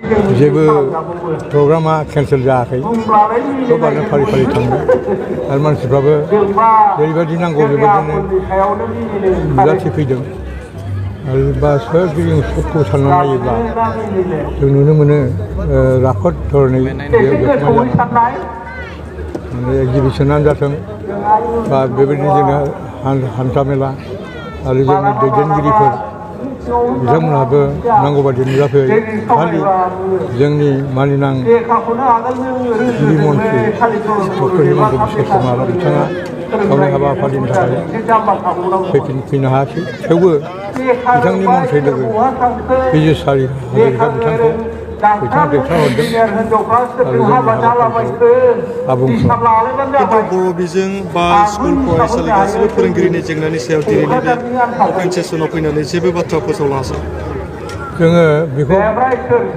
जेबो प्रग्रामा केन्सेल जायाखै गोबानो फारि फारि थांदों आरो मानसिफ्राबो जेरैबायदि नांगौ बेबायदिनो नुजाथि फैदों आरो बा सोरगिदिं सबखौ सानना नायोब्ला जों नुनो मोनो राफोद धरनै बेरखांनाय जादों एक्जिबिसनानो जाथों बा बेबायदिनो जोंना हान्था मेला आरो जोंनि दैदेनगिरिफोर बिथांमोनहाबो नांगौ बायदि नुजाफैयो खालि जोंनि मानिनां गिबि मन्थ्रि डक्टर हिमन्त बिश्व शर्मा बिथाङा गावनि हाबाफारिनि थाखाय फैनो हायाखै थेवबो बिथांनि मन्थ्रि लोगो बिजुसारि हाजरिका बिथांखौ बिथाङा दैथायहरदों आरो जोंनि हाबाफारिखौ आबुं खिन्थु बर' बिजों बा स्कुल फरायसालि गासैबो फोरोंगिरिनि जेंनानि सायाव दिनैनि बे अपेन सेसनाव फैनानै जेबो बाथ्रा फोसावलाङासै जोङो बेखौ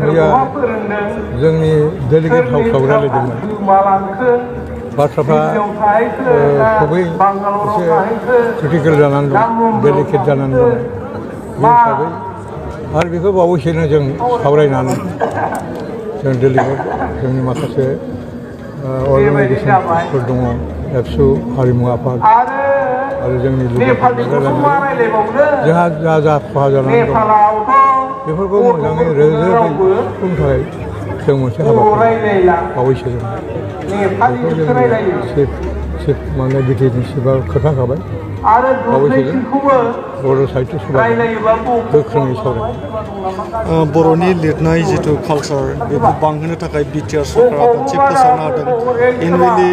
मैया जोंनि डेलिगेट हाउसआव रायज्लायदोंमोन बाथ्राफ्रा गुबै एसे क्रिटिकेल जानानै दं डेलिकेट जानानै दं बे हिसाबै आरो बेखौ बावैसोनो जों सावरायनानै जों डेलिगेट जोंनि माखासे अर्गानाइजेसनफोर दङ एबसु हारिमु आफाद आरो जोंनि लोगोफोरजों रायज्लायनानै जोंहा जा खहा जानानै दं बेफोरखौ मोजाङै रोजोबै सुफुंनो थाखाय जों मोनसे हाबाफारि बावैसो जों बेखौ जोंनि चिफ माने बिटिएडनि चिफआ खोन्थाखाबाय बावैसो जों बर' साहित्य सभायाव गोख्रोङै सावरायबाय बर'नि लिरनाय जिथु कालचार बेखौ बांहोनो थाखाय बिटिआर सरकारा मोनसे फोसावना होदों एनुवेलि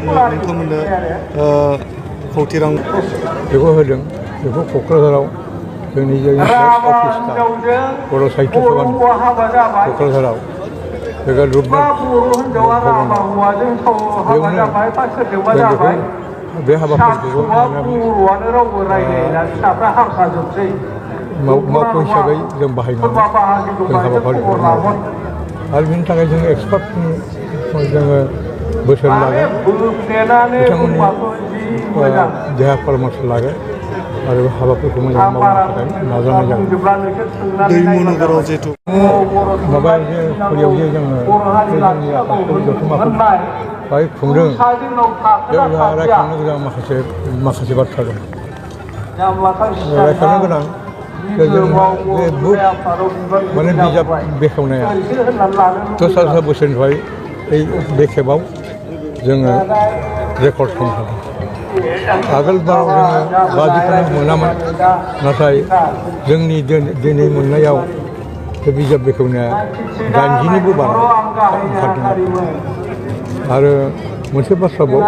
नोंथांमोननो खौथि रां बेखौ होदों बेखौ क'क्राझाराव जोंनि अफिसआ बर' साहित्य सभानि क'क्राझाराव बेखौ रुपनाथ भवनाव बेयावनो जों बेखौ बे हाबाफारिखौ मावख' हिसाबै जों बाहायनानै जों हाबाफारिखौ मावगोन आरो बिनि थाखाय जों एक्सपार्टनि जोङो बोसोन लागोन बिथांमोननि देहा परामर्श लागोन आरो हाबाफोरखौ मोजां मावनो थाखाय नाजानाय जागोन दैमु नोगोराव जिहेतु माबा जे फरियाव जे जोङो जोंनि आफादखौ जथुम्माखौ बाहाय खुंदों बेयाव जोंहा रायखांनो गोनां माखासे बाथ्रा दं रायखांनो गोनां जों बे बुक माने बिजाब बेखेवनाया दस्रा बोसोरनिफ्राय बे खेबाव जोङो रेकर्ड खालामनो हादों आगोल बाराव जोङो बाजिखौनो मोनामोन नाथाय जोंनि दिनै मोननायाव बे बिजाब बेखेवनाया 80निबो बारा ओंखारदों आरो मोनसे बाथ्राबाव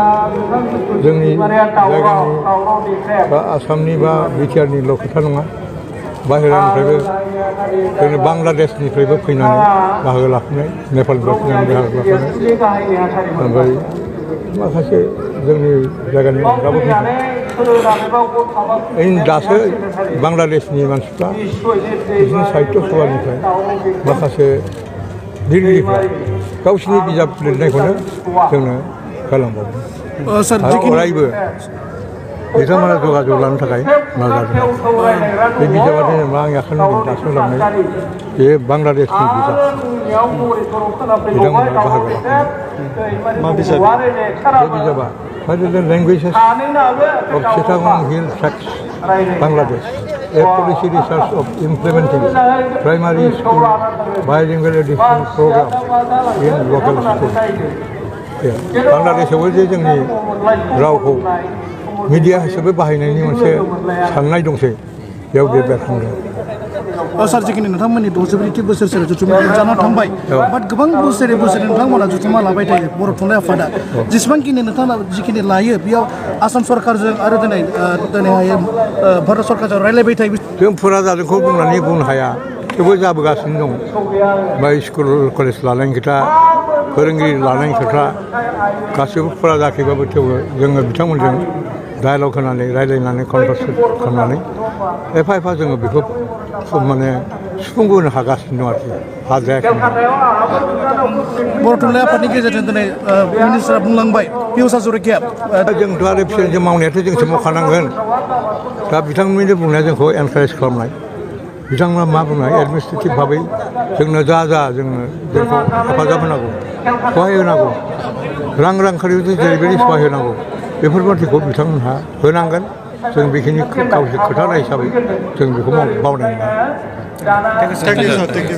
जोंनि जायगानि बा आसामनि बा बिटिआरनिल' खोथा नङा बाहेरानिफ्रायबो जोंनि बांलादेशनिफ्रायबो फैनानै बाहागो लाफैनाय नेपालनिफ्राय फैनानै बाहागो लाफैनाय ओमफ्राय माखासे जोंनि जायगानि अनगाबो फैदों दासो बांलादेशनि मानसिफ्रा बिदिनो साहित्य सभानिफ्राय माखासे लिरगिरिफ्रा गावसिनि बिजाब लिरनायखौनो जोंनो होलांबावदों आरो अरायबो बिथांमोना जगाजग लानो थाखाय नाजादों बे बिजाबानो जेनेबा आंनि आखाइनि दासो लांनाय बे बांलादेशनि बिजाब बिथांमोना बाहागो लाफैनाय मा बिजाब बे बिजाबा languages of Chittagong hill tracts Bangladesh a policy research of implementing primary school bilingual education program in local schools. बांलादेशआवबो जे जोंनि रावखौ मिडिया हिसाबै बाहायनायनि मोनसे साननाय दंसै बेयाव बे बेरखांदों सार जिखिनि नोंथांमोननि 60 बोसोरसो जथुम्मा जाना थांबाय बाट गोबां बोसोरै नोंथांमोना जथुम्मा लाबाय थायो बर' थुनलाइ आफादा जेसेबांखिनि नोंथाङा जिखिनि लायो बेयाव आसाम सरकारजों आरो दिनैहाय भारत सरकारजों रायज्लायबाय थायो जों फुरा जादोंखौ बुंनो हाया थेवबो जाबोगासिनो दं बा स्कुल कलेज लानायनि खोथा फोरोंगिरि लानायनि खोथा गासैबो फुरा जायाखैबाबो थेवबो जोङो बिथांमोनजों डायलग होनानै रायज्लायनानै कनभारसेट खालामनानै एफा एफा जोङो बेखौ माने सुफुंबोनो हागासिनो दं आरोखि हाजायाखै बर' थुनलाइ आफादनि गेजेरजों दिनै मिनिस्टारा बुंलांबाय पियुष हाजरिकाया जोंथ' आरो बिसोर मावनायाथ' जोंसो मावखानांगोन दा बिथांमोननि बुंनाया जोंखौ एनकारेज खालामनाय बिथांमोना मा बुङो एडमिनिस्ट्रेटिभ भाबै जोंनो जा जोंनो जोंखौ हेफाजाब होनांगौ सहाय होनांगौ रांखान्थियाव जेरैबायदि सहाय होनांगौ बेफोरबादिखौ बिथांमोनहा होनांगोन जों बेखिनि गावसोर खोथा हिसाबै जों बेखौ बावनाय नङा। Thank you sir thank U